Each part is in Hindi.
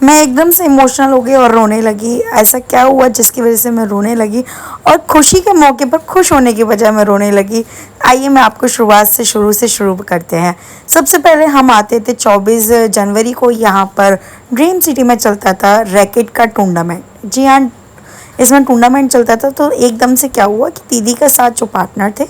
मैं एकदम से इमोशनल हो गई और रोने लगी। ऐसा क्या हुआ जिसकी वजह से मैं रोने लगी, और खुशी के मौके पर खुश होने की बजाय मैं रोने लगी। आइए मैं आपको शुरुआत से शुरू करते हैं। सबसे पहले हम आते थे 24 जनवरी को। यहाँ पर ड्रीम सिटी में चलता था रैकेट का टूर्नामेंट। जी हाँ, इसमें टूर्नामेंट चलता था। तो एकदम से क्या हुआ कि दीदी के साथ जो पार्टनर थे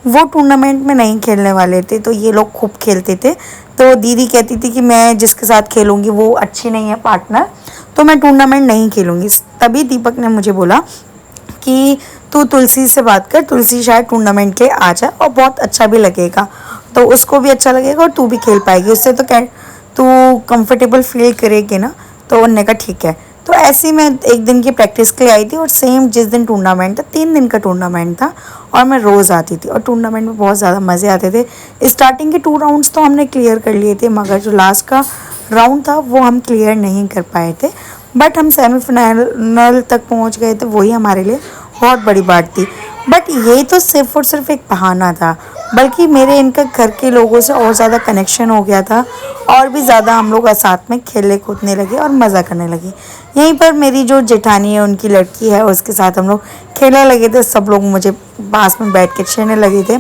वो टूर्नामेंट में नहीं खेलने वाले थे, तो ये लोग खूब खेलते थे। तो दीदी कहती थी कि मैं जिसके साथ खेलूँगी वो अच्छी नहीं है पार्टनर, तो मैं टूर्नामेंट नहीं खेलूँगी। तभी दीपक ने मुझे बोला कि तू तुलसी से बात कर, तुलसी शायद टूर्नामेंट के आ जाए और बहुत अच्छा भी लगेगा, तो उसको भी अच्छा लगेगा और तू भी खेल पाएगी उससे, तो क्या तू कंफर्टेबल फील करेगी ना। तो उन्होंने कहा ठीक है। तो ऐसे ही मैं एक दिन की प्रैक्टिस के लिए आई थी, और सेम जिस दिन टूर्नामेंट था 3 दिन का टूर्नामेंट था, और मैं रोज़ आती थी और टूर्नामेंट में बहुत ज़्यादा मज़े आते थे। स्टार्टिंग के 2 राउंड्स तो हमने क्लियर कर लिए थे, मगर जो लास्ट का राउंड था वो हम क्लियर नहीं कर पाए थे, बट हम सेमीफाइनल तक पहुंच गए थे। वही हमारे लिए बहुत बड़ी बात थी। बट ये तो सिर्फ और सिर्फ एक बहाना था, बल्कि मेरे इनका घर के लोगों से और ज़्यादा कनेक्शन हो गया था, और भी ज़्यादा हम लोग साथ में खेलने कूदने लगे और मज़ा करने लगे। यहीं पर मेरी जो जेठानी है उनकी लड़की है, उसके साथ हम लोग खेलने लगे थे। सब लोग मुझे पास में बैठ के छेड़ने लगे थे,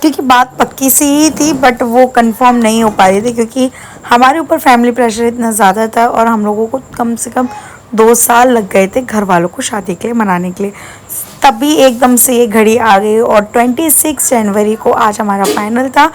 क्योंकि बात पक्की सी ही थी, बट वो कंफर्म नहीं हो पा रही थी, क्योंकि हमारे ऊपर फैमिली प्रेशर इतना ज़्यादा था, और हम लोगों को कम से कम 2 साल लग गए थे घर वालों को शादी के लिए मनाने के लिए। तभी एकदम से ये घड़ी आ गई, और 26 जनवरी को आज हमारा फाइनल था।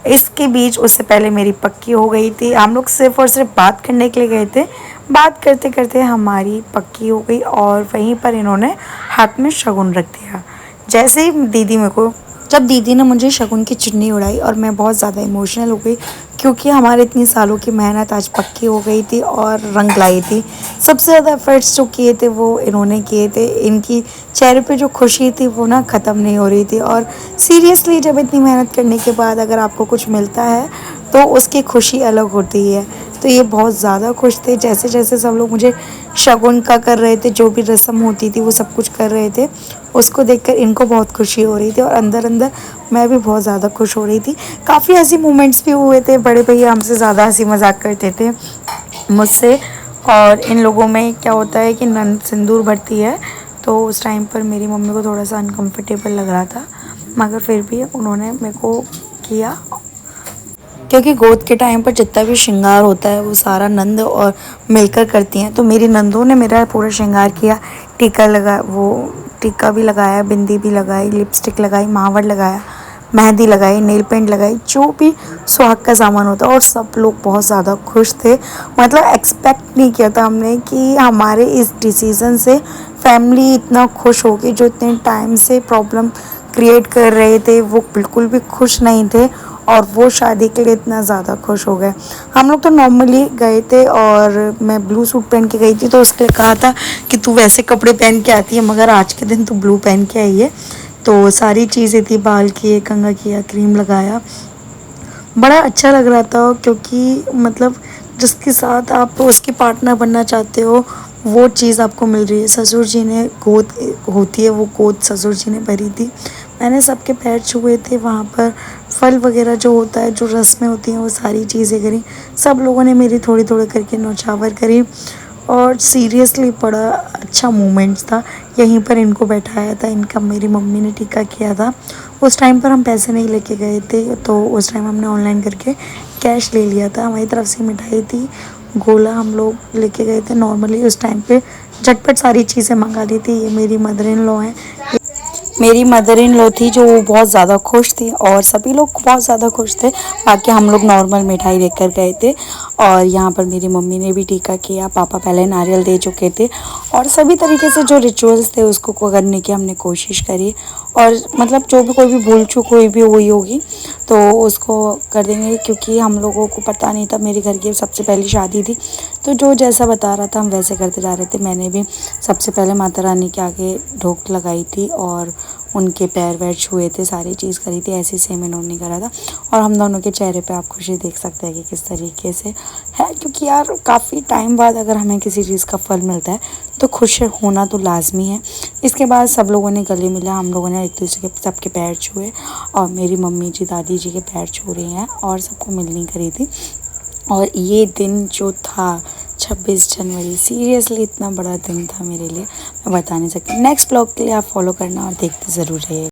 इसके बीच उससे पहले मेरी पक्की हो गई थी। हम लोग सिर्फ और सिर्फ बात करने के लिए गए थे। बात करते करते हमारी पक्की हो गई, और वहीं पर इन्होंने हाथ में शगुन रख दिया। जैसे ही दीदी मेरे को जब दीदी ने मुझे शगुन की चुन्नी उड़ाई, और मैं बहुत ज़्यादा इमोशनल हो गई, क्योंकि हमारे इतनी सालों की मेहनत आज पक्की हो गई थी और रंग लाई थी। सबसे ज़्यादा एफर्ट्स जो किए थे वो इन्होंने किए थे। इनकी चेहरे पे जो खुशी थी वो ना ख़त्म नहीं हो रही थी। और सीरियसली जब इतनी मेहनत करने के बाद अगर आपको कुछ मिलता है तो उसकी खुशी अलग होती है। तो ये बहुत ज़्यादा खुश थे। जैसे जैसे सब लोग मुझे शगुन का कर रहे थे, जो भी रस्म होती थी वो सब कुछ कर रहे थे, उसको देखकर इनको बहुत खुशी हो रही थी, और अंदर अंदर मैं भी बहुत ज़्यादा खुश हो रही थी। काफ़ी ऐसी मोमेंट्स भी हुए थे। बड़े भैया हमसे ज़्यादा हंसी मजाक करते थे मुझसे। और इन लोगों में क्या होता है कि नन सिंदूर भरती है, तो उस टाइम पर मेरी मम्मी को थोड़ा सा अनकंफर्टेबल लग रहा था, मगर फिर भी उन्होंने मेरे को किया, क्योंकि गोद के टाइम पर जितना भी श्रृंगार होता है वो सारा नंद और मिलकर करती हैं। तो मेरी नंदों ने मेरा पूरा श्रृंगार किया। टीका लगा, वो टीका भी लगाया, बिंदी भी लगाई, लिपस्टिक लगाई, महावर लगाया, मेहंदी लगाई, नेल पेंट लगाई, जो भी सुहाग का सामान होता है। और सब लोग बहुत ज़्यादा खुश थे। मतलब एक्सपेक्ट नहीं किया था हमने कि हमारे इस डिसीज़न से फैमिली इतना खुश होगी। जो इतने टाइम से प्रॉब्लम क्रिएट कर रहे थे वो बिल्कुल भी खुश नहीं थे, और वो शादी के लिए इतना ज़्यादा खुश हो गए। हम लोग तो नॉर्मली गए थे, और मैं ब्लू सूट पहन के गई थी, तो उसके लिए कहा था कि तू वैसे कपड़े पहन के आती है, मगर आज के दिन तू ब्लू पहन के आई है। तो सारी चीज़ें थी, बाल किए, कंघा किया, क्रीम लगाया, बड़ा अच्छा लग रहा था। क्योंकि मतलब जिसके साथ आप उसकी पार्टनर बनना चाहते हो वो चीज़ आपको मिल रही है। ससुर जी ने गोद होती है, वो गोद ससुर जी ने भरी थी। मैंने सबके पैर छुए थे वहाँ पर। फल वगैरह जो होता है, जो रस्में होती हैं, वो सारी चीज़ें करी। सब लोगों ने मेरी थोड़ी थोड़ी करके नौछावर करी, और सीरियसली बड़ा अच्छा मोमेंट्स था। यहीं पर इनको बैठाया था, इनका मेरी मम्मी ने टीका किया था। उस टाइम पर हम पैसे नहीं लेके गए थे, तो उस टाइम हमने ऑनलाइन करके कैश ले लिया था। हमारी तरफ से मिठाई थी, गोला हम लोग लेके गए थे। नॉर्मली उस टाइम पे झटपट सारी चीज़ें मंगा ली थी। ये मेरी मदर इन लॉ हैं, मेरी मदर इन लॉ थी जो बहुत ज़्यादा खुश थी, और सभी लोग बहुत ज़्यादा खुश थे। बाकी हम लोग नॉर्मल मिठाई लेकर गए थे। और यहाँ पर मेरी मम्मी ने भी टीका किया, पापा पहले नारियल दे चुके थे, और सभी तरीके से जो रिचुअल्स थे उसको करने की हमने कोशिश करी। और मतलब जो भी कोई भी भूल चूक कोई भी हुई होगी तो उसको कर देंगे, क्योंकि हम लोगों को पता नहीं था, मेरे घर की सबसे पहली शादी थी, तो जो जैसा बता रहा था हम वैसे करते जा रहे थे। मैंने भी सबसे पहले माता रानी के आगे ढोक लगाई थी, और उनके पैर वैर छुए थे, सारी चीज़ करी थी। ऐसे सेम इन्होंने करा था, और हम दोनों के चेहरे पे आप खुशी देख सकते हैं कि किस तरीके से है। क्योंकि यार काफ़ी टाइम बाद अगर हमें किसी चीज़ का फल मिलता है तो खुश होना तो लाजमी है। इसके बाद सब लोगों ने गले मिला, हम लोगों ने एक दूसरे के सबके पैर छुए, और मेरी मम्मी जी दादी जी के पैर छू रही हैं, और सबको मिलनी करी थी। और ये दिन जो था 26 जनवरी सीरियसली इतना बड़ा दिन था मेरे लिए, मैं बता नहीं सकती। नेक्स्ट ब्लॉग के लिए आप फॉलो करना और देखते ज़रूर रहिएगा।